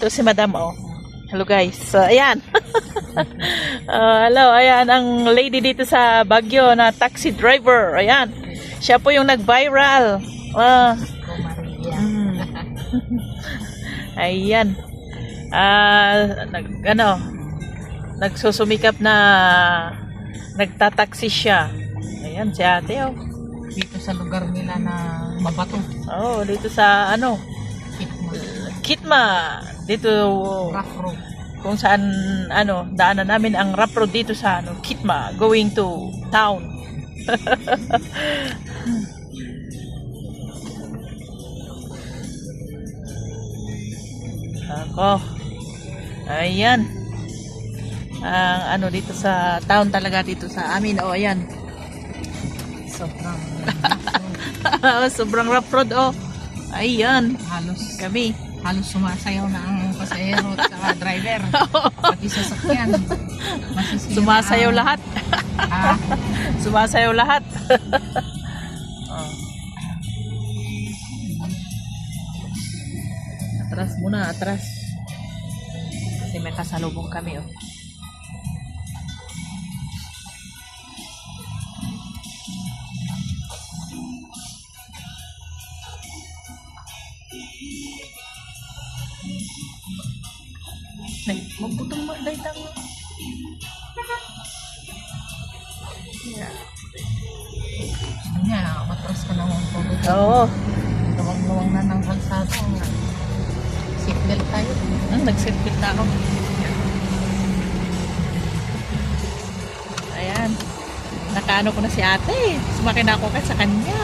Ito si Madam, oh. Hello guys. So, ayan. Hello, ayan ang lady dito sa Baguio na taxi driver. Ayan. Siya po yung nag-viral. Ayan. Nagsusumikap na nagtataksi siya. Ayan si ate, oh. Dito sa lugar nila na mabato. Oh, dito sa Kitma. Dito Rough road. kung saan daanan namin ang rough road dito sa Kitma going to town. Ako. Ayan. Ang dito sa town talaga dito sa amin. Oh, ayan. Sobrang Sobrang rough road, oh. Ayan. Kami. Halos sumasayaw na ang pasahero at saka driver. Pati sasakyan. Sumasayaw lahat. Sumasayaw lahat. Oh. Atras muna, atras. Kasi may kasalubong kami, oh. Magbutong magdaytang. Nga, matras ka na ng COVID. Oo. Gawang-gawang na ng kalsado. Seatbelt tayo. Nag-seatbelt na ako. Ayan. Nakaano ko na si ate. Sumakay na ako sa kanya.